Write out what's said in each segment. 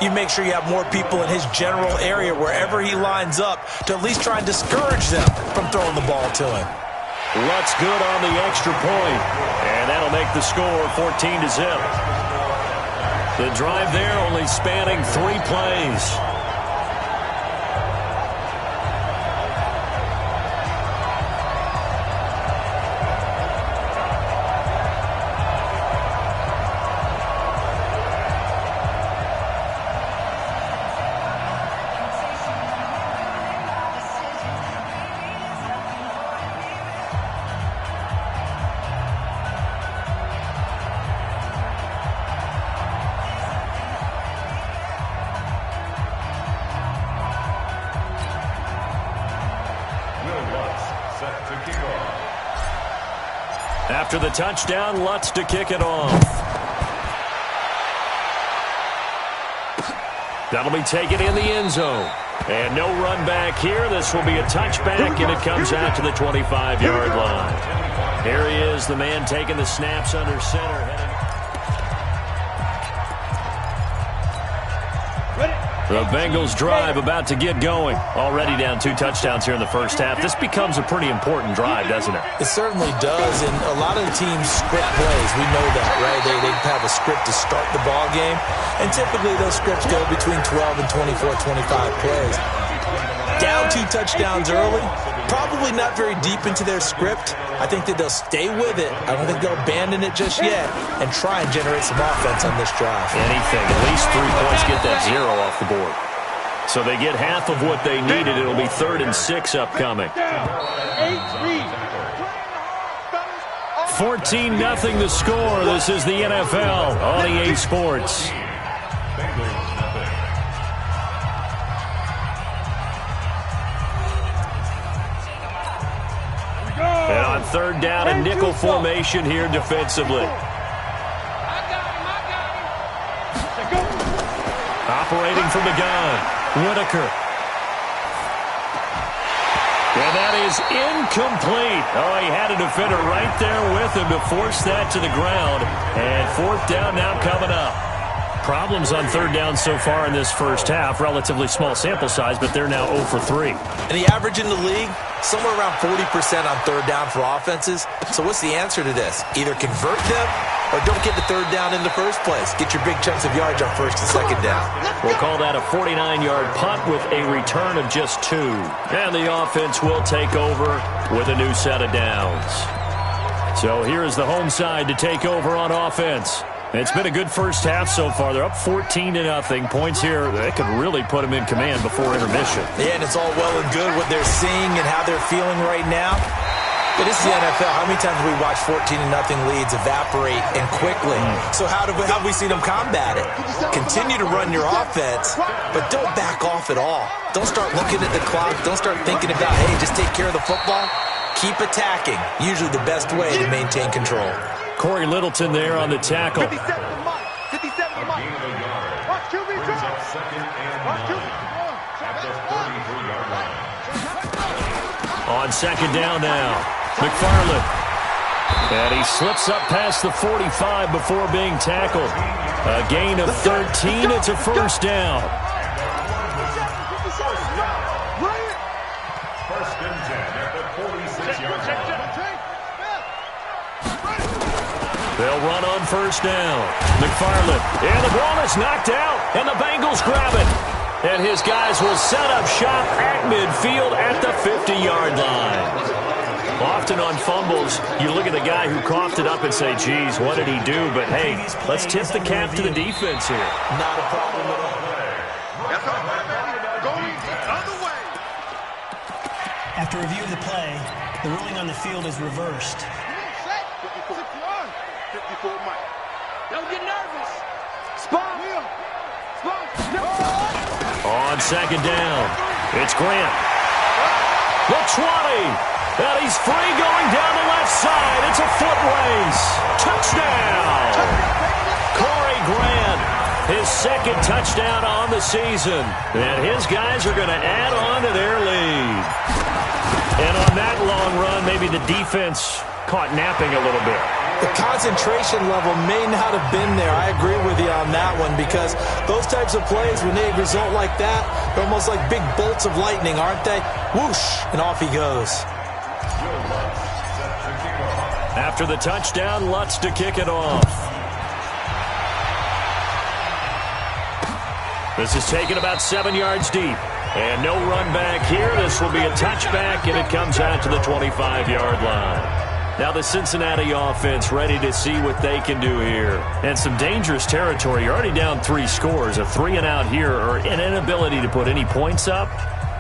you make sure you have more people in his general area wherever he lines up to at least try and discourage them from throwing the ball to him. Lutz good on the extra point, and that'll make the score 14-0. The drive there only spanning 3 plays. After the touchdown, Lutz to kick it off. That'll be taken in the end zone. And no run back here. This will be a touchback, and it comes out to the 25-yard line. Here he is, the man taking the snaps under center. The Bengals drive about to get going. Already down 2 touchdowns here in the first half. This becomes a pretty important drive, doesn't it? It certainly does, and a lot of the teams script plays. We know that, right? They have a script to start the ball game, and typically those scripts go between 12 and 24, 25 plays. Down 2 touchdowns early, probably not very deep into their script. I think that they'll stay with it. I don't think they'll abandon it just yet and try and generate some offense on this drive. Anything, at least 3 points, get that 0 off the board. So they get half of what they needed. It'll be 3rd and 6 upcoming. 14-0 the score. This is the NFL on EA Sports. And on 3rd down, a nickel formation here defensively. Operating from the gun, Whitaker. And that is incomplete. Oh, he had a defender right there with him to force that to the ground. And 4th down now coming up. Problems on 3rd down so far in this first half. Relatively small sample size, but they're now 0 for 3. And the average in the league, somewhere around 40% on 3rd down for offenses. So what's the answer to this? Either convert them or don't get the 3rd down in the first place. Get your big chunks of yards on 1st and 2nd down. We'll call that a 49-yard punt with a return of just 2. And the offense will take over with a new set of downs. So here is the home side to take over on offense. It's been a good first half so far. They're up 14-0. Points here, that could really put them in command before intermission. Yeah, and it's all well and good what they're seeing and how they're feeling right now. But this is the NFL. How many times have we watched 14-0 leads evaporate and quickly? So how have we seen them combat it? Continue to run your offense, but don't back off at all. Don't start looking at the clock. Don't start thinking about, hey, just take care of the football. Keep attacking. Usually the best way to maintain control. Corey Littleton there on the tackle. 57 Mike. Watch QB drop. Watch QB. On 2nd down now, McFarland. And he slips up past the 45 before being tackled. A gain of 13. It's a 1st down. 1st and 10 at the 46-yard line. They'll run on 1st down. McFarland. And the ball is knocked out. And the Bengals grab it. And his guys will set up shop at midfield at the 50-yard line. Often on fumbles, you look at the guy who coughed it up and say, geez, what did he do? But, hey, let's tip the cap to the defense here. Not a problem at all. That's all right, baby. Going the other way. After review of the play, the ruling on the field is reversed. 54 Mike. Don't get nervous. Spot. On 2nd down, it's Grant. The 20. And he's free going down the left side. It's a foot race. Touchdown. Corey Grant, his 2nd touchdown on the season. And his guys are going to add on to their lead. And on that long run, maybe the defense caught napping a little bit. The concentration level may not have been there. I agree with you on that one, because those types of plays, when they result like that, they're almost like big bolts of lightning, aren't they? Whoosh, and off he goes. After the touchdown, Lutz to kick it off. This is taken about 7 yards deep. And no run back here. This will be a touchback, and it comes out to the 25-yard line. Now the Cincinnati offense ready to see what they can do here. And some dangerous territory. You're already down 3 scores. A 3-and-out here, or an inability to put any points up.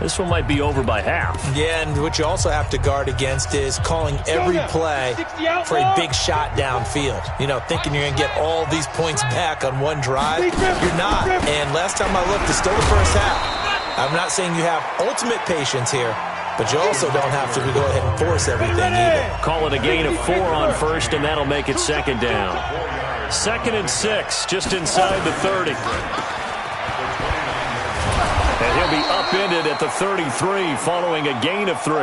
This one might be over by half. Yeah, and what you also have to guard against is calling every play for a big shot downfield. You know, thinking you're going to get all these points back on one drive. You're not. And last time I looked, it's still the first half. I'm not saying you have ultimate patience here, but you also don't have to go ahead and force everything either. Call it a gain of 4 on first, and that'll make it 2nd down. 2nd and 6, just inside the 30. And he'll be upended at the 33 following a gain of 3.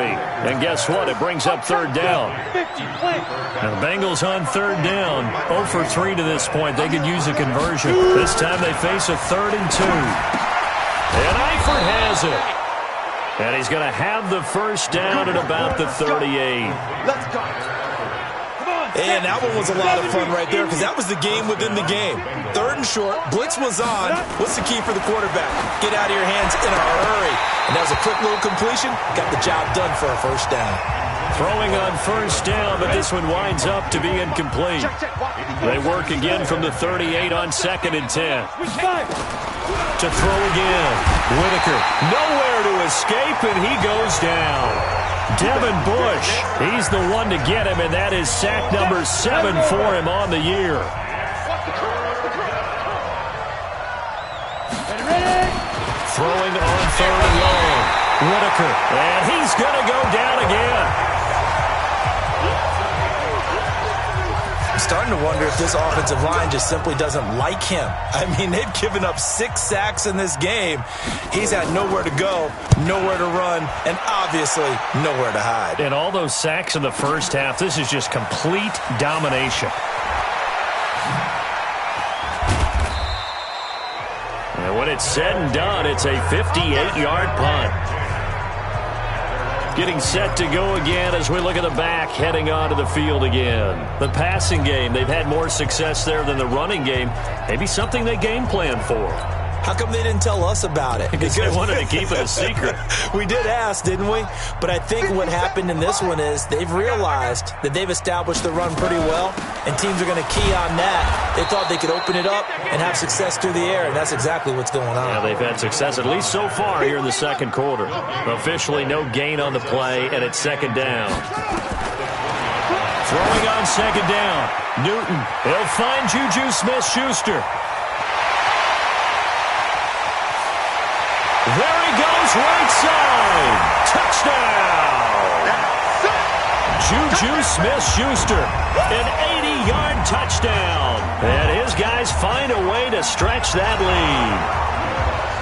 And guess what? It brings up 3rd down. Now the Bengals on 3rd down. 0 for 3 to this point. They could use a conversion. This time they face a 3rd and 2. And Eifert has it. And he's going to have the first down at about the 38. Let's go. And that one was a lot of fun right there, because that was the game within the game. 3rd and short, blitz was on. What's the key for the quarterback? Get out of your hands in a hurry. And that was a quick little completion. Got the job done for a first down. Throwing on first down, but this one winds up to be incomplete. They work again from the 38 on 2nd and 10. To throw again. Whitaker nowhere to escape, and he goes down. Devin Bush, he's the one to get him, and that is sack number 7 for him on the year. Throwing on 3rd and long. Whitaker, and he's going to go down again. I'm starting to wonder if this offensive line just simply doesn't like him. I mean, they've given up 6 sacks in this game. He's had nowhere to go, nowhere to run, and obviously nowhere to hide. And all those sacks in the first half, this is just complete domination. And when it's said and done, it's a 58-yard punt. Getting set to go again as we look at the back, heading onto the field again. The passing game, they've had more success there than the running game. Maybe something they game planned for. How come they didn't tell us about it? Because they wanted to keep it a secret. We did ask, didn't we? But I think what happened in this one is they've realized that they've established the run pretty well, and teams are going to key on that. They thought they could open it up and have success through the air, and that's exactly what's going on. Yeah, they've had success, at least so far, here in the 2nd quarter. Officially no gain on the play, and it's 2nd down. Throwing on 2nd down. Newton, he'll find Juju Smith-Schuster. There he goes, right side. Touchdown. Juju Smith-Schuster, an 80-yard touchdown. And his guys find a way to stretch that lead.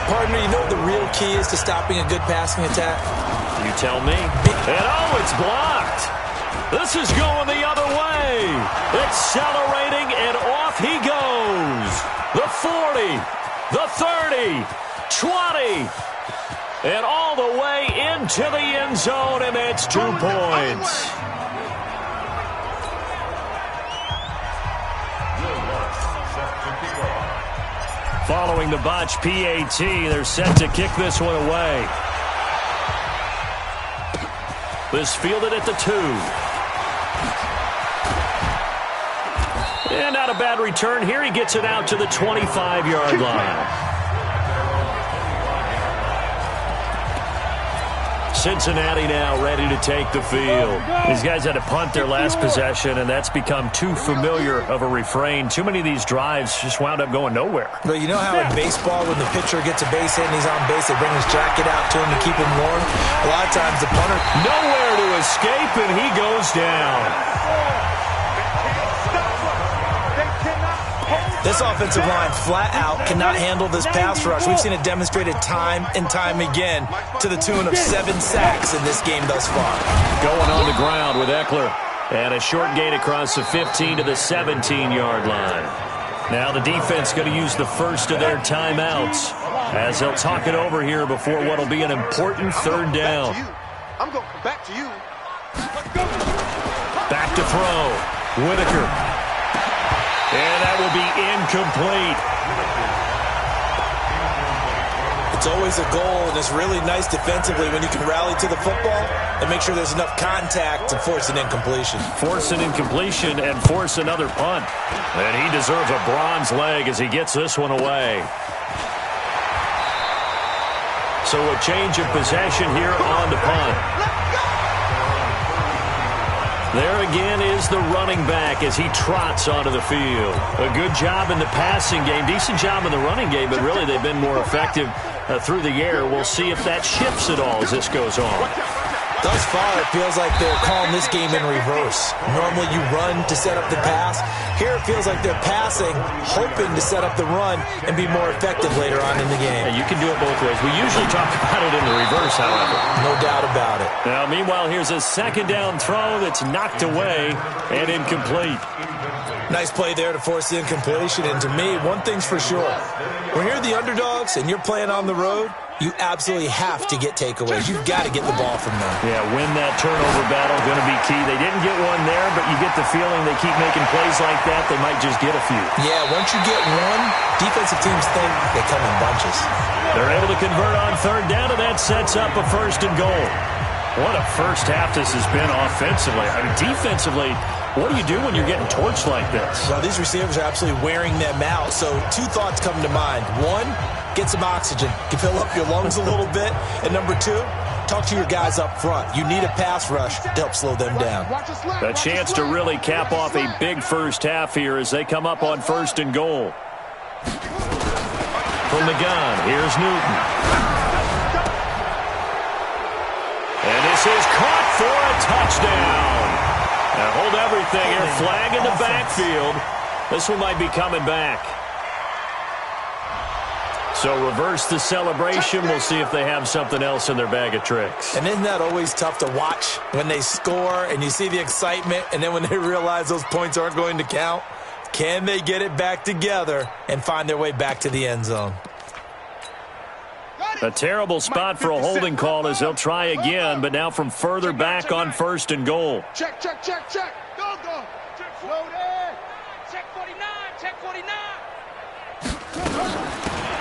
Partner, you know what the real key is to stopping a good passing attack? You tell me. And oh, it's blocked. This is going the other way. Accelerating, and off he goes. The 40, the 30, 20, and all the way into the end zone, and that's 2 points. Following the botch PAT, they're set to kick this one away. This fielded at the 2. And not a bad return here. He gets it out to the 25-yard line. Cincinnati now ready to take the field. These guys had to punt their last possession, and that's become too familiar of a refrain. Too many of these drives just wound up going nowhere. But you know how in baseball, when the pitcher gets a base hit and he's on base, they bring his jacket out to him to keep him warm? A lot of times the punter... Nowhere to escape, and he goes down. This offensive line flat out cannot handle this pass rush. We've seen it demonstrated time and time again to the tune of 7 sacks in this game thus far. Going on the ground with Eckler. And a short gain across the 15 to the 17-yard line. Now the defense going to use the first of their timeouts as they'll talk it over here before what will be an important third down. I'm going back to you. Back to throw. Whitaker. And that will be incomplete. It's always a goal, and it's really nice defensively when you can rally to the football and make sure there's enough contact to force an incompletion. Force an incompletion and force another punt. And he deserves a bronze leg as he gets this one away. So a change of possession here on the punt. There again is the running back as he trots onto the field. A good job in the passing game, decent job in the running game, but really they've been more effective through the air. We'll see if that shifts at all as this goes on. Thus far, it feels like they're calling this game in reverse. Normally you run to set up the pass. Here it feels like they're passing, hoping to set up the run and be more effective later on in the game. Yeah, you can do it both ways. We usually talk about it in the reverse, however. No doubt about it. Now, meanwhile, here's a second down throw that's knocked away and incomplete. Nice play there to force the incompletion. And to me, one thing's for sure. When you're the underdogs and you're playing on the road, you absolutely have to get takeaways. You've got to get the ball from them. Yeah, win that turnover battle, going to be key. They didn't get one there, but you get the feeling they keep making plays like that, they might just get a few. Yeah, once you get one, defensive teams think they come in bunches. They're able to convert on third down, and that sets up a first and goal. What a first half this has been offensively. I mean, defensively, what do you do when you're getting torched like this? Well, these receivers are absolutely wearing them out. So two thoughts come to mind. One, get some oxygen. Fill up your lungs a little bit. And number two, talk to your guys up front. You need a pass rush to help slow them down. A chance to really cap off a big first half here as they come up on first and goal. From the gun, here's Newton. And this is caught for a touchdown. Now hold everything here. Flag in the backfield. This one might be coming back. So reverse the celebration. We'll see if they have something else in their bag of tricks. And isn't that always tough to watch when they score and you see the excitement and then when they realize those points aren't going to count? Can they get it back together and find their way back to the end zone? A terrible spot for a holding call as they'll try again, but now from further back on first and goal. Check. Go. Check 49. Check 49.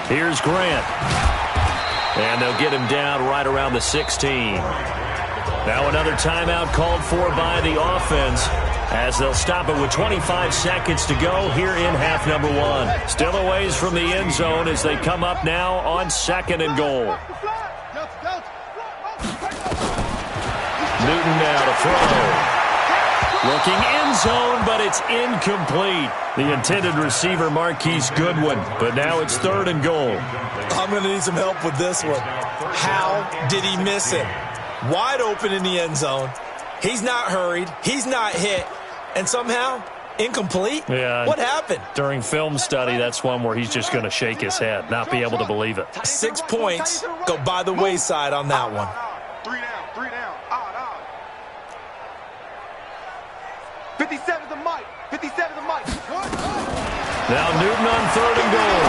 Here's Grant. And they'll get him down right around the 16. Now another timeout called for by the offense as they'll stop it with 25 seconds to go here in half number one. Still a ways from the end zone as they come up now on second and goal. Newton now to throw. Looking end zone, but it's incomplete. The intended receiver, Marquise Goodwin. But now it's third and goal. I'm going to need some help with this one. How did he miss it? Wide open in the end zone. He's not hurried. He's not hit. And somehow, incomplete? Yeah. What happened? During film study, that's one where he's just going to shake his head, not be able to believe it. 6 points go by the wayside on that one. 3 down. 57 the mic. Now Newton on third and goal.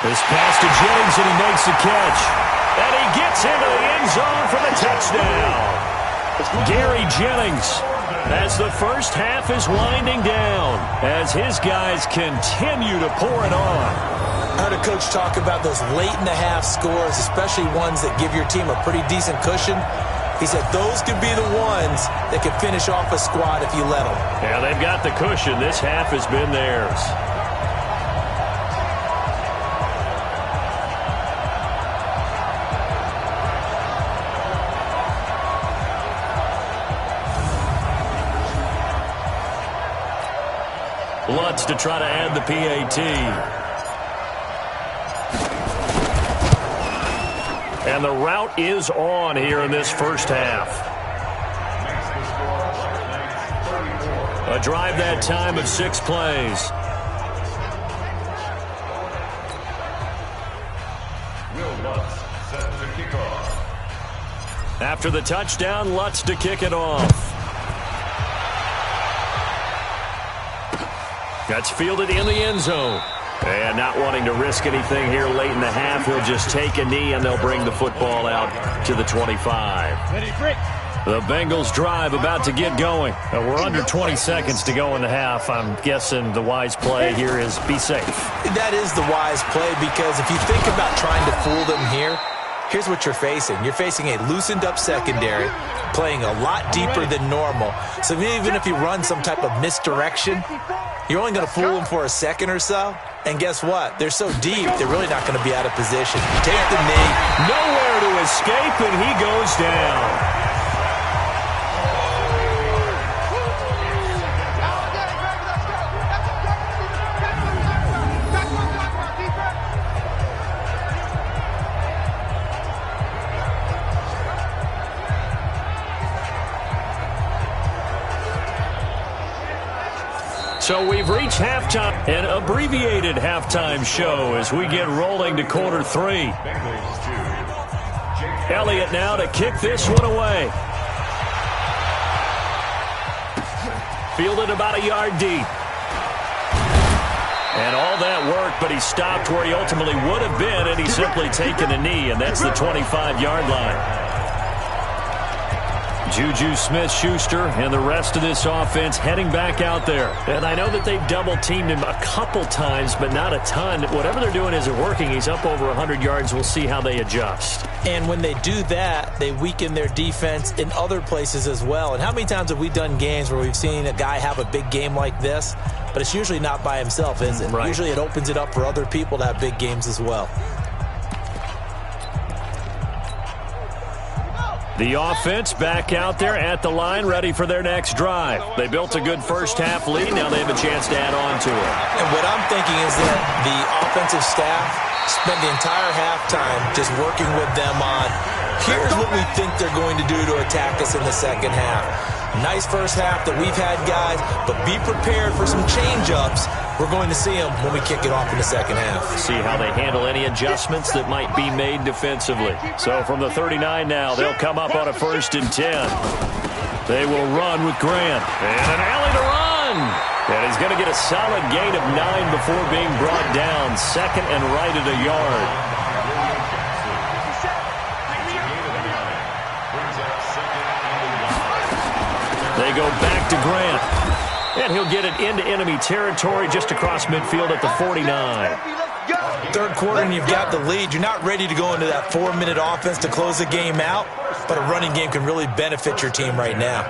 This pass to Jennings, and he makes the catch. And he gets into the end zone for the touchdown. Gary Jennings, as the first half is winding down, as his guys continue to pour it on. I heard a coach talk about those late-in-the-half scores, especially ones that give your team a pretty decent cushion. He said those could be the ones that could finish off a squad if you let them. Yeah, they've got the cushion. This half has been theirs. Lutz to try to add the PAT. And the route is on here in this first half. A drive that time of 6 plays. After the touchdown, Lutz to kick it off. That's fielded in the end zone. And not wanting to risk anything here late in the half, he'll just take a knee, and they'll bring the football out to the 25. Ready, Frick. The Bengals drive about to get going. We're under 20 seconds to go in the half. I'm guessing the wise play here is be safe. That is the wise play, because if you think about trying to fool them here, here's what you're facing. You're facing a loosened up secondary, playing a lot deeper than normal. So even if you run some type of misdirection, you're only going to fool them for a second or so. And guess what? They're so deep, they're really not going to be out of position. Take the knee. Nowhere to escape, and he goes down. So we've reached halftime, an abbreviated halftime show as we get rolling to quarter 3. Elliott now to kick this one away. Fielded about a yard deep. And all that work, but he stopped where he ultimately would have been, and he's simply taken a knee, and that's the 25-yard line. Juju Smith-Schuster and the rest of this offense heading back out there. And I know that they've double-teamed him a couple times, but not a ton. Whatever they're doing isn't working. He's up over 100 yards. We'll see how they adjust. And when they do that, they weaken their defense in other places as well. And how many times have we done games where we've seen a guy have a big game like this, but it's usually not by himself, is it? Right. Usually it opens it up for other people to have big games as well. The offense back out there at the line, ready for their next drive. They built a good first-half lead. Now they have a chance to add on to it. And what I'm thinking is that the offensive staff spent the entire halftime just working with them on, here's what we think they're going to do to attack us in the second half. Nice first half that we've had, guys, but be prepared for some change-ups. We're going to see them when we kick it off in the second half. See how they handle any adjustments that might be made defensively. So from the 39 now, they'll come up on a 1st and 10. They will run with Grant. And an alley to run. And he's going to get a solid gain of 9 before being brought down. Second and right at a yard. They go back to Grant. And he'll get it into enemy territory just across midfield at the 49. Third quarter and you've got the lead. You're not ready to go into that 4-minute offense to close the game out, but a running game can really benefit your team right now.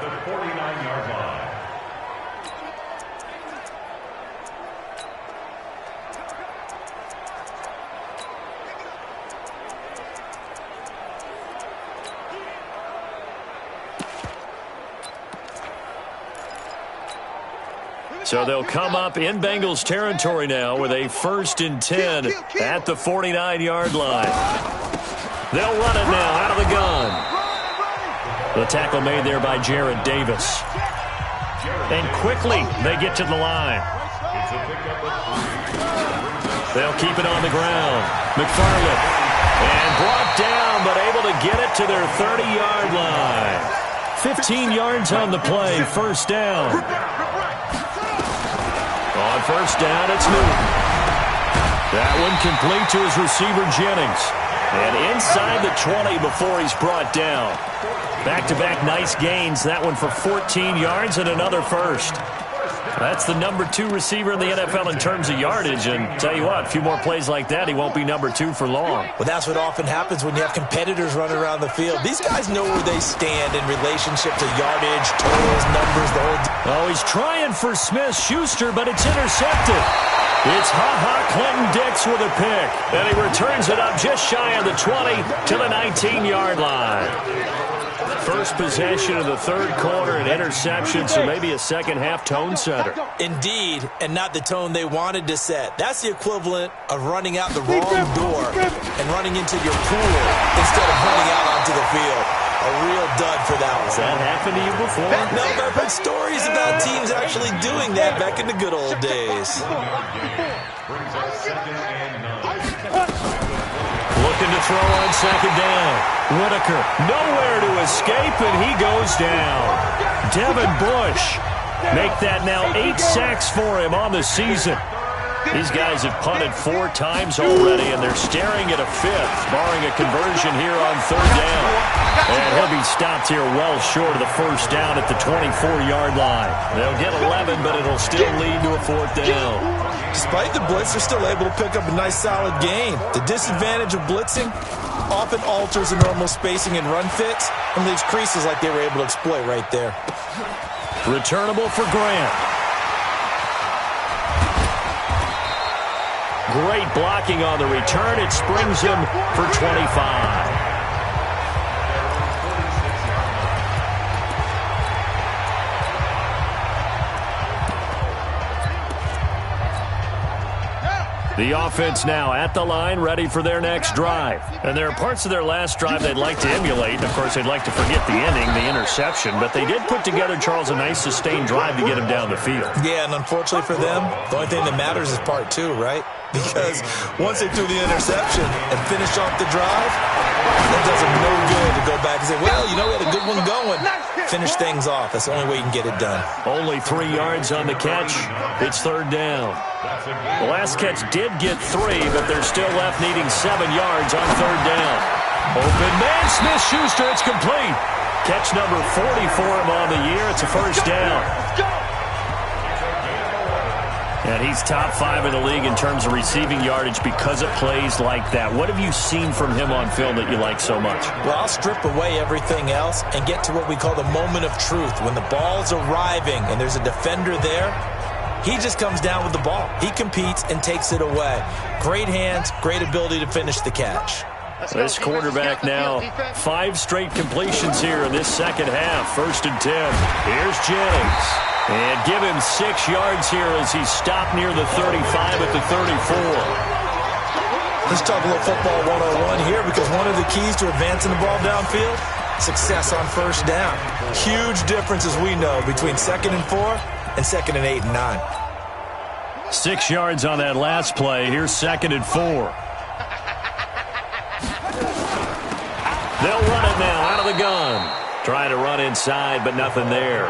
So they'll come up in Bengals territory now with a 1st and 10 at the 49-yard line. They'll run it now out of the gun. The tackle made there by Jarrett Davis. And quickly they get to the line. They'll keep it on the ground. McFarland. And brought down, but able to get it to their 30-yard line. 15 yards on the play, 1st down. On 1st down, it's Newton. That one complete to his receiver, Jennings. And inside the 20 before he's brought down. Back-to-back nice gains. That one for 14 yards and another 1st. That's the number 2 receiver in the NFL in terms of yardage. And tell you what, a few more plays like that, he won't be number 2 for long. Well, that's what often happens when you have competitors running around the field. These guys know where they stand in relationship to yardage, totals, numbers, the whole... Oh, he's trying for Smith-Schuster, but it's intercepted. It's Ha-Ha Clinton-Dix with a pick. And he returns it up just shy of the 20 to the 19-yard line. First possession of the third quarter, an interception, so maybe a second-half tone setter. Indeed, and not the tone they wanted to set. That's the equivalent of running out the wrong door and running into your pool instead of running out onto the field. A real dud for that one. Has that happened to you before? No, but I've heard stories about teams actually doing that back in the good old days. Looking to throw on 2nd down. Whitaker, nowhere to escape, and he goes down. Devin Bush. Make that now 8 sacks for him on the season. These guys have punted 4 times already, and they're staring at a 5th, barring a conversion here on 3rd down. And he'll be stopped here well short of the 1st down at the 24-yard line. They'll get 11, but it'll still lead to a 4th down. Despite the blitz, they're still able to pick up a nice, solid gain. The disadvantage of blitzing often alters the normal spacing and run fits and leaves creases like they were able to exploit right there. Returnable for Grant. Great blocking on the return. It springs him for 25. The offense now at the line, ready for their next drive. And there are parts of their last drive they'd like to emulate. And, of course, they'd like to forget the ending, the interception. But they did put together, Charles, a nice sustained drive to get him down the field. Yeah, and unfortunately for them, the only thing that matters is part 2, right? Because once they threw the interception and finished off the drive, that does them no good to go back and say, well, you know, we had a good one going. Finish things off. That's the only way you can get it done. Only 3 yards on the catch. It's 3rd down. The last catch did get 3, but they're still left needing 7 yards on 3rd down. Open man, Smith-Schuster, it's complete. Catch number 40 for him on the year. It's a 1st down. And he's top 5 in the league in terms of receiving yardage because of plays like that. What have you seen from him on film that you like so much? Well, I'll strip away everything else and get to what we call the moment of truth. When the ball's arriving and there's a defender there, he just comes down with the ball. He competes and takes it away. Great hands, great ability to finish the catch. This quarterback now, 5 straight completions here in this second half. 1st and 10. Here's Jennings. And give him 6 yards here as he's stopped near the 35 at the 34. Let's talk a little football 101 here, because one of the keys to advancing the ball downfield, success on 1st down. Huge difference, as we know, between 2nd and 4 and 2nd and 8 and 9. 6 yards on that last play. Here's 2nd and 4. They'll run it now out of the gun. Trying to run inside, but nothing there.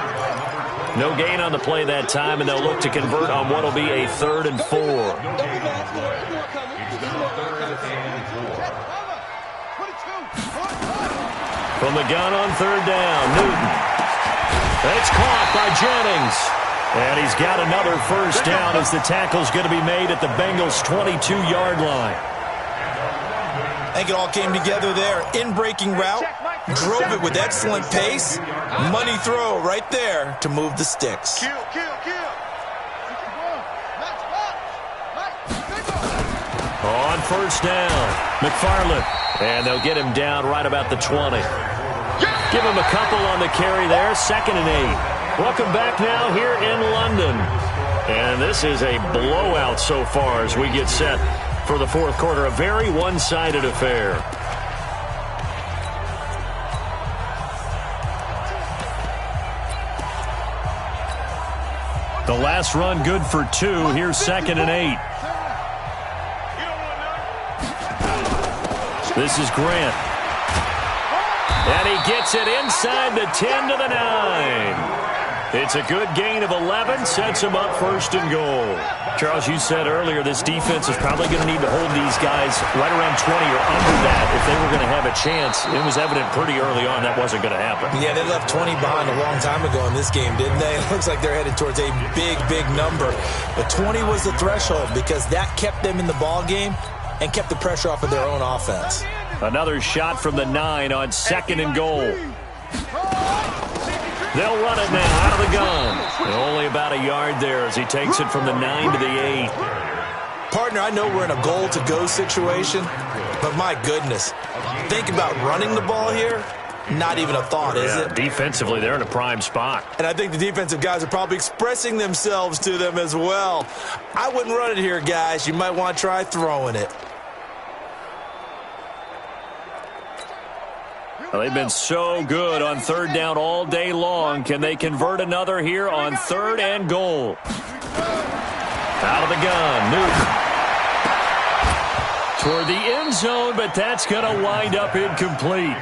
No gain on the play that time, and they'll look to convert on what will be a 3rd and 4. From the gun on 3rd down, Newton. It's caught by Jennings. And he's got another 1st down as the tackle's going to be made at the Bengals' 22-yard line. I think it all came together there. In-breaking route, drove it with excellent pace. Money throw right there to move the sticks. On 1st down, McFarland. And they'll get him down right about the 20. Give him a couple on the carry there. 2nd and 8. Welcome back now here in London. And this is a blowout so far as we get set for the 4th quarter. A very one-sided affair. The last run good for 2. Here's 2nd and 8. This is Grant. And he gets it inside the 10 to the 9. It's a good gain of 11, sets him up 1st and goal. Charles, you said earlier this defense is probably going to need to hold these guys right around 20 or under that if they were going to have a chance. It was evident pretty early on that wasn't going to happen. Yeah, they left 20 behind a long time ago in this game, didn't they? It looks like they're headed towards a big, big number. But 20 was the threshold because that kept them in the ball game and kept the pressure off of their own offense. Another shot from the 9 on 2nd and goal. They'll run it now out of the gun. And only about a yard there as he takes it from the 9 to the 8. Partner, I know we're in a goal-to-go situation, but my goodness, think about running the ball here. Not even a thought, is it? Defensively, they're in a prime spot. And I think the defensive guys are probably expressing themselves to them as well. I wouldn't run it here, guys. You might want to try throwing it. Well, they've been so good on 3rd down all day long. Can they convert another here on 3rd and goal? Out of the gun, Newton. Toward the end zone, but that's going to wind up incomplete.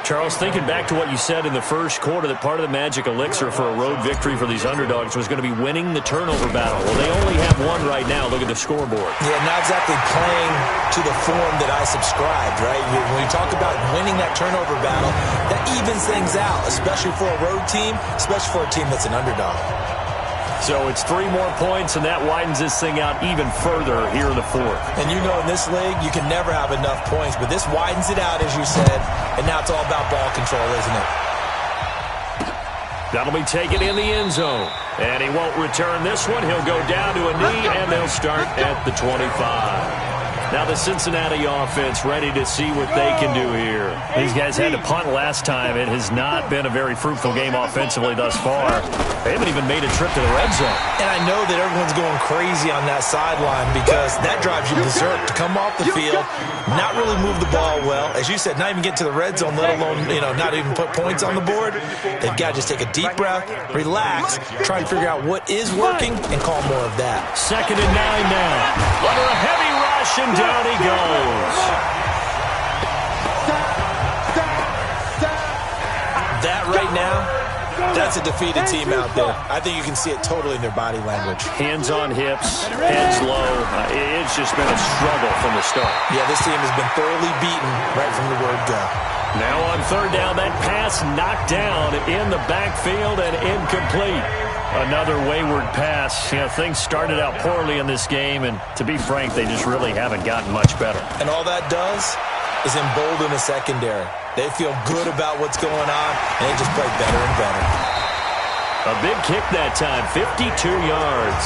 Charles, thinking back to what you said in the first quarter, that part of the magic elixir for a road victory for these underdogs was going to be winning the turnover battle. Well, they only have one right now. Look at the scoreboard. Yeah, not exactly playing to the form that I subscribed, right? When you talk about winning that turnover battle, that evens things out, especially for a road team, especially for a team that's an underdog. So it's 3 more points, and that widens this thing out even further here in the fourth. And you know in this league, you can never have enough points, but this widens it out, as you said, and now it's all about ball control, isn't it? That'll be taken in the end zone. And he won't return this one. He'll go down to a knee, and they'll start at the 25. Now the Cincinnati offense ready to see what they can do here. These guys had to punt last time. It has not been a very fruitful game offensively thus far. They haven't even made a trip to the red zone. And I know that everyone's going crazy on that sideline because that drives you berserk to come off the field, not really move the ball well. As you said, not even get to the red zone, let alone, not even put points on the board. They've got to just take a deep breath, relax, try and figure out what is working, and call more of that. 2nd and 9 now. Under a heavy rush, and down he goes. That right now, that's a defeated team out there. I think you can see it totally in their body language. Hands on hips, heads low. It's just been a struggle from the start. Yeah, this team has been thoroughly beaten right from the word go. Now on 3rd down, that pass knocked down in the backfield and incomplete. Another wayward pass. Things started out poorly in this game, and to be frank, they just really haven't gotten much better. And all that does is embolden the secondary. They feel good about what's going on, and they just play better and better. A big kick that time, 52 yards.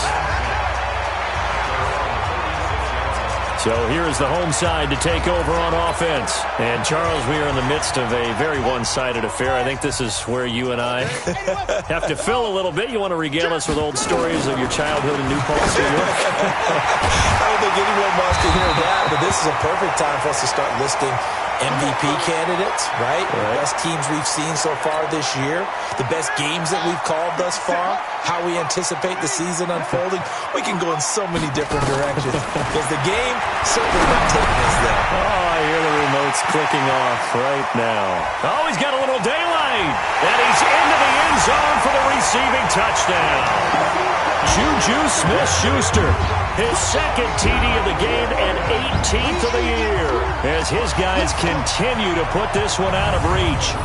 So here is the home side to take over on offense. And, Charles, we are in the midst of a very one-sided affair. I think this is where you and I have to fill a little bit. You want to regale us with old stories of your childhood in New Paltz, New York? I don't think anyone wants to hear that, but this is a perfect time for us to start listing MVP candidates, right? The best teams we've seen so far this year, the best games that we've called thus far, how we anticipate the season unfolding. We can go in so many different directions because the game certainly not taking us there. Oh, I hear the remotes clicking off right now. Oh, he's got a little daylight, and he's into the end zone for the receiving touchdown. Juju Smith-Schuster, his 2nd TD of the game and 18th of the year, as his guys continue to put this one out of reach.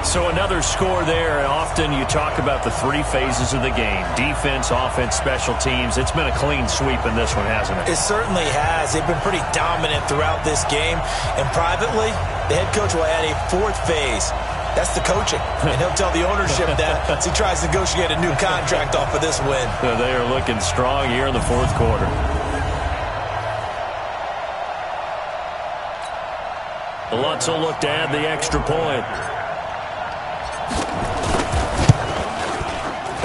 So another score there. Often you talk about the 3 phases of the game: defense, offense, special teams. It's been a clean sweep in this one, hasn't it? It certainly has. They've been pretty dominant throughout this game. And privately, the head coach will add a 4th phase. That's the coaching. And he'll tell the ownership that as he tries to negotiate a new contract off of this win. They are looking strong here in the 4th quarter. Lutz will look to add the extra point.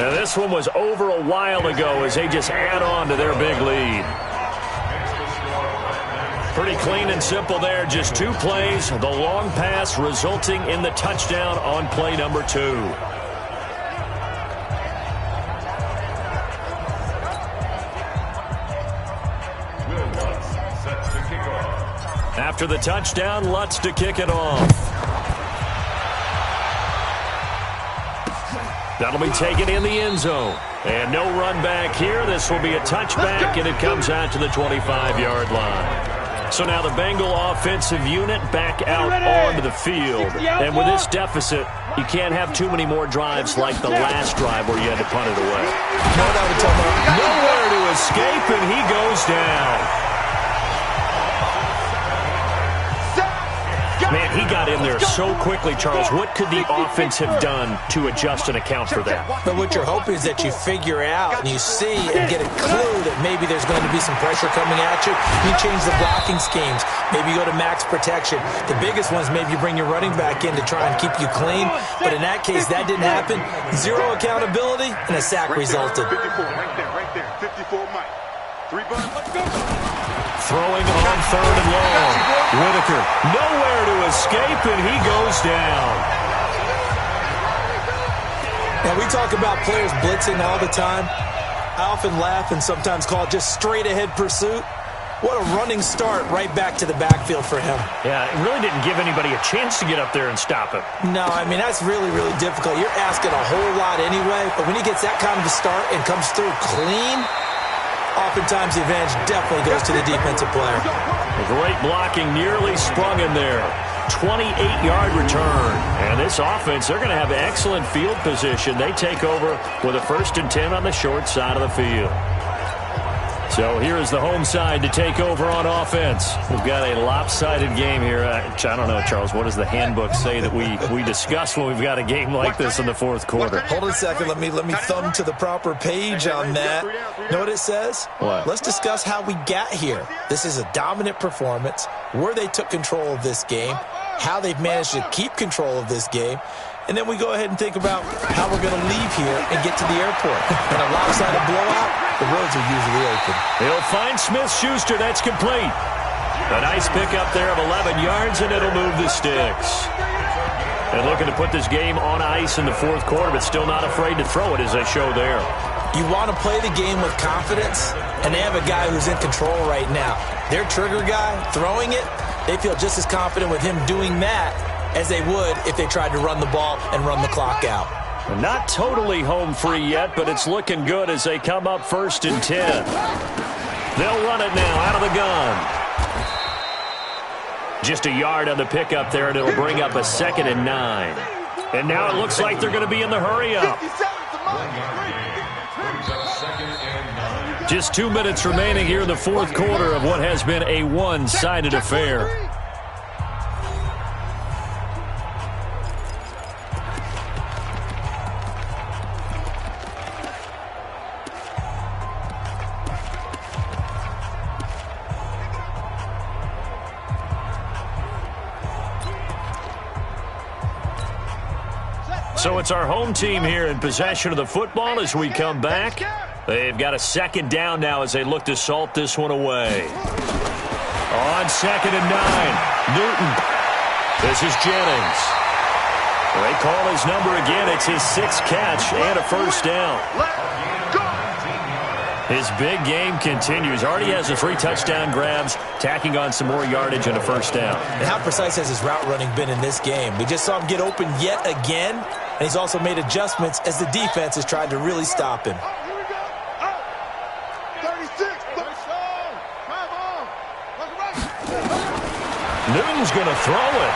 Now this one was over a while ago as they just add on to their big lead. Pretty clean and simple there. Just 2 plays. The long pass resulting in the touchdown on play number 2. After the touchdown, Lutz to kick it off. That'll be taken in the end zone. And no run back here. This will be a touchback, and it comes out to the 25-yard line. So now the Bengal offensive unit back out onto the field. And with this deficit, you can't have too many more drives like the last drive where you had to punt it away. Nowhere to escape, and he goes down. Man, he got in there so quickly, Charles. What could the offense have done to adjust and account for that? But what you're hoping is that you figure out and you see and get a clue that maybe there's going to be some pressure coming at you. You change the blocking schemes. Maybe you go to max protection. The biggest one is maybe you bring your running back in to try and keep you clean. But in that case, that didn't happen. 0 accountability, and a sack resulted. 54, right there. 54, Mike. 3 buttons, let's go. Throwing on 3rd and long. Whitaker, nowhere to escape, and he goes down. Now, we talk about players blitzing all the time. I often laugh and sometimes call it just straight-ahead pursuit. What a running start right back to the backfield for him. Yeah, it really didn't give anybody a chance to get up there and stop him. No, I mean, that's really, really difficult. You're asking a whole lot anyway, but when he gets that kind of a start and comes through clean, oftentimes the advantage definitely goes to the defensive player. Great blocking, nearly sprung in there. 28-yard return. And this offense, they're going to have excellent field position. They take over with a 1st and 10 on the short side of the field. So here is the home side to take over on offense. We've got a lopsided game here. I don't know, Charles, what does the handbook say that we discuss when we've got a game like this in the 4th quarter? Hold on a second. Let me thumb to the proper page on that. Know what it says? What? Let's discuss how we got here. This is a dominant performance, where they took control of this game, how they've managed to keep control of this game, and then we go ahead and think about how we're going to leave here and get to the airport. In a lopsided blowout, the roads are usually open. He'll find Smith-Schuster. That's complete. A nice pickup there of 11 yards, and it'll move the sticks. And looking to put this game on ice in the 4th quarter, but still not afraid to throw it as they show there. You want to play the game with confidence, and they have a guy who's in control right now. Their trigger guy throwing it, they feel just as confident with him doing that as they would if they tried to run the ball and run the clock out. Not totally home free yet, but it's looking good as they come up 1st and 10. They'll run it now out of the gun. Just a yard on the pickup there, and it'll bring up a 2nd and 9. And now it looks like they're going to be in the hurry-up. Just 2 minutes remaining here in the 4th quarter of what has been a one-sided affair. So it's our home team here in possession of the football as we come back. They've got a 2nd down now as they look to salt this one away. On 2nd and 9, Newton. This is Jennings. They call his number again. It's his 6th catch and a 1st down. His big game continues. Already has the 3 touchdown grabs, tacking on some more yardage and a 1st down. And how precise has his route running been in this game? We just saw him get open yet again, and he's also made adjustments as the defense has tried to really stop him. Newton's going to throw it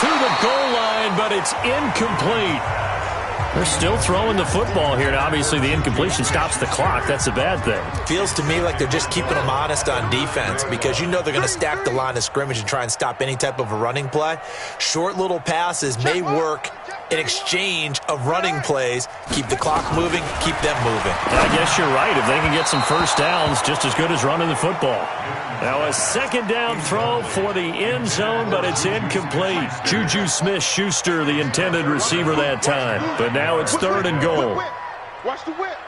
to the goal line, but it's incomplete. They're still throwing the football here, and obviously the incompletion stops the clock. That's a bad thing. Feels to me like they're just keeping them honest on defense because you know they're going to stack the line of scrimmage and try and stop any type of a running play. Short little passes may work in exchange of running plays. Keep the clock moving, keep them moving. I guess you're right. If they can get some 1st downs, just as good as running the football. Now a 2nd down throw for the end zone, but it's incomplete. Juju Smith-Schuster, the intended receiver that time. But now it's 3rd and goal. Watch the whip.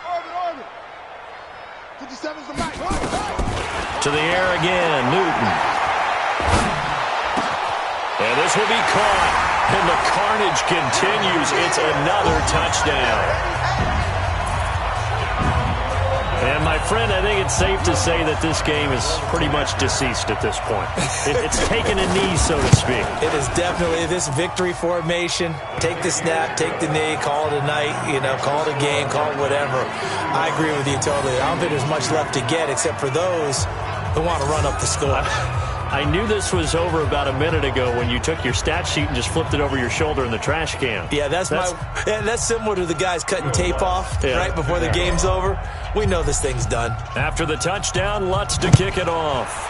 Order. 57's the back. To the air again, Newton. And this will be caught. And the carnage continues. It's another touchdown. And, my friend, I think it's safe to say that this game is pretty much deceased at this point. It's taken a knee, so to speak. It is definitely this victory formation. Take the snap, take the knee, call it a night, call it a game, call it whatever. I agree with you totally. I don't think there's much left to get except for those who want to run up the score. I knew this was over about a minute ago when you took your stat sheet and just flipped it over your shoulder in the trash can. Yeah, that's similar to the guys cutting tape off right before the game's over. We know this thing's done. After the touchdown, Lutz to kick it off.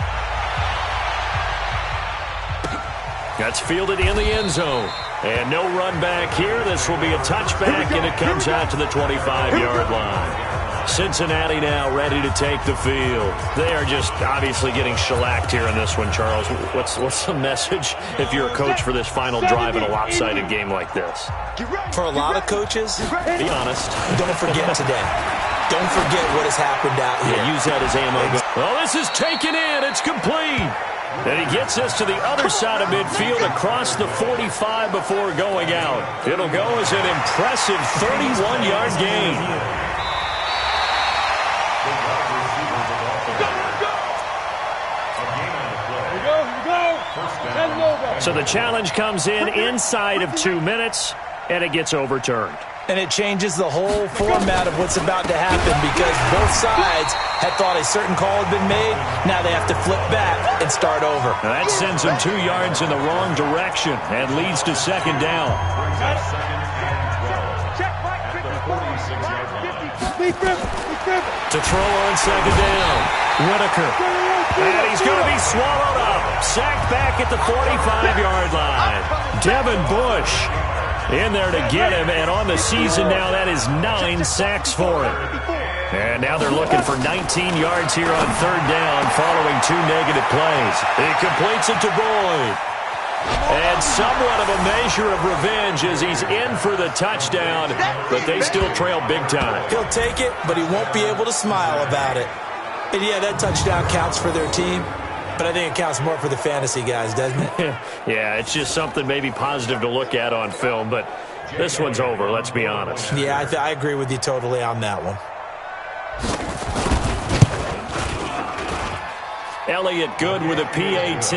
That's fielded in the end zone. And no run back here. This will be a touchback, and it comes out to the 25-yard line. Cincinnati now ready to take the field. They are just obviously getting shellacked here in this one, Charles. What's the message if you're a coach for this final drive in a lopsided game like this? For a lot of coaches, be honest. Don't forget today. Don't forget what has happened out here. Yeah, use that as ammo. Well, this is taken in. It's complete. And he gets us to the other side of midfield across the 45 before going out. It'll go as an impressive 31-yard gain. So the challenge comes in inside of 2 minutes, and it gets overturned. And it changes the whole format of what's about to happen because both sides had thought a certain call had been made. Now they have to flip back and start over. Now that sends them 2 yards in the wrong direction and leads to second down. To throw on second down. Whitaker. And he's going to be swallowed up. Sacked back at the 45-yard line. Devin Bush in there to get him. And on the season now, that is 9 sacks for him. And now they're looking for 19 yards here on third down following 2 negative plays. He completes it to Boyd. And somewhat of a measure of revenge as he's in for the touchdown, but they still trail big time. He'll take it, but he won't be able to smile about it. And yeah, that touchdown counts for their team, but I think it counts more for the fantasy guys, doesn't it? Yeah, it's just something maybe positive to look at on film, but this one's over, let's be honest. Yeah, I agree with you totally on that one. Elliott good with a PAT.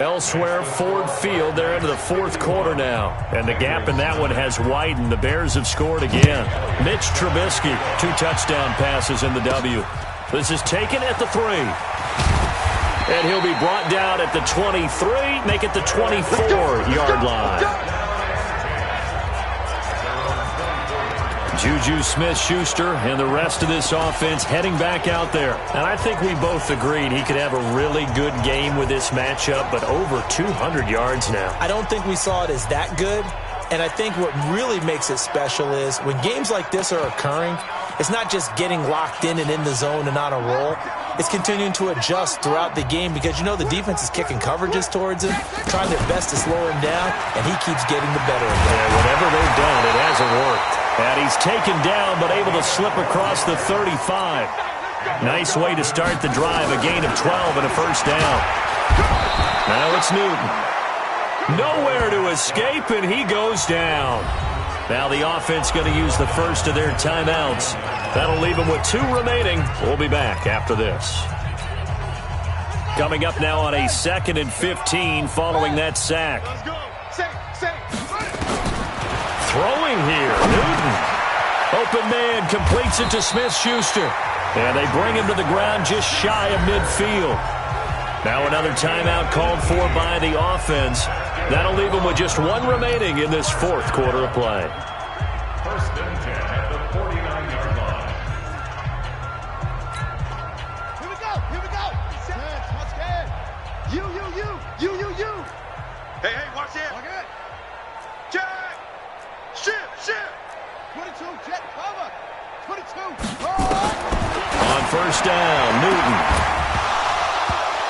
Elsewhere, Ford Field, they're into the fourth quarter now. And the gap in that one has widened. The Bears have scored again. Mitch Trubisky, 2 touchdown passes in the W. This is taken at the 3. And he'll be brought down at the 23, make it the 24-yard line. Juju Smith-Schuster and the rest of this offense heading back out there. And I think we both agreed he could have a really good game with this matchup, but over 200 yards now. I don't think we saw it as that good. And I think what really makes it special is when games like this are occurring, it's not just getting locked in and in the zone and on a roll. It's continuing to adjust throughout the game because, you know, the defense is kicking coverages towards him, trying their best to slow him down, and he keeps getting the better of it. Yeah, whatever they've done, it hasn't worked. And he's taken down but able to slip across the 35. Nice way to start the drive, a gain of 12 and a first down. Now it's Newton. Nowhere to escape, and he goes down. Now the offense going to use the first of their timeouts. That'll leave them with 2 remaining. We'll be back after this. Coming up now on a 2nd and 15 following that sack. Throwing here, Newton. Open man completes it to Smith-Schuster. And they bring him to the ground just shy of midfield. Now another timeout called for by the offense. That'll leave them with just 1 remaining in this fourth quarter of play. First and 10 at the 49-yard line. Here we go. What's good? You. Hey, watch it. Okay. Jack. Shift. 22, jet cover. 22. On first down, Newton.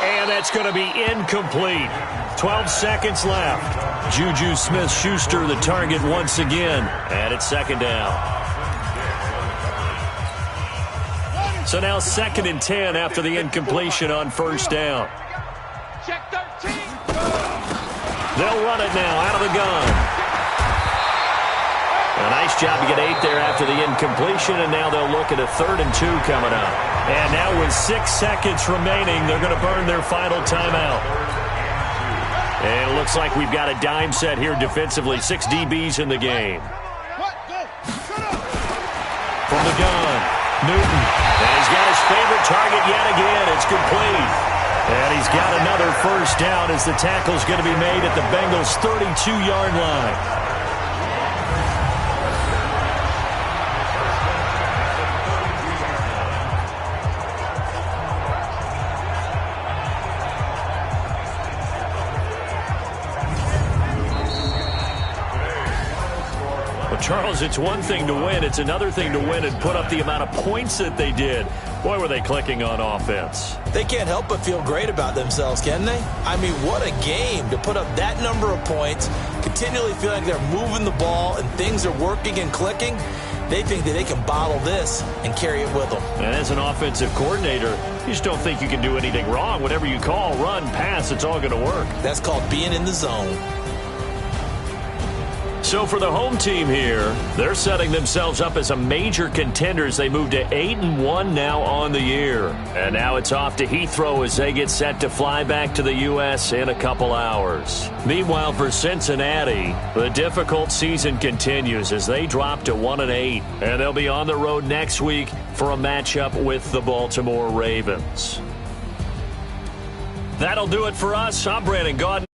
And that's going to be incomplete. 12 seconds left. Juju Smith-Schuster the target once again. And it's second down. So now 2nd and 10 after the incompletion on first down. Check 13. They'll run it now out of the gun. A nice job to get 8 there after the incompletion, and now they'll look at a 3rd and 2 coming up. And now with 6 seconds remaining, they're going to burn their final timeout. And it looks like we've got a dime set here defensively. 6 DBs in the game. From the gun, Newton. And he's got his favorite target yet again. It's complete. And he's got another first down as the tackle's going to be made at the Bengals' 32-yard line. Charles, it's one thing to win. It's another thing to win and put up the amount of points that they did. Boy, were they clicking on offense. They can't help but feel great about themselves, can they? I mean, what a game to put up that number of points, continually feel like they're moving the ball and things are working and clicking. They think that they can bottle this and carry it with them. And as an offensive coordinator, you just don't think you can do anything wrong. Whatever you call, run, pass, it's all going to work. That's called being in the zone. So for the home team here, they're setting themselves up as a major contender as they move to 8-1 now on the year. And now it's off to Heathrow as they get set to fly back to the U.S. in a couple hours. Meanwhile, for Cincinnati, the difficult season continues as they drop to 1-8. And they'll be on the road next week for a matchup with the Baltimore Ravens. That'll do it for us. I'm Brandon Gaudin.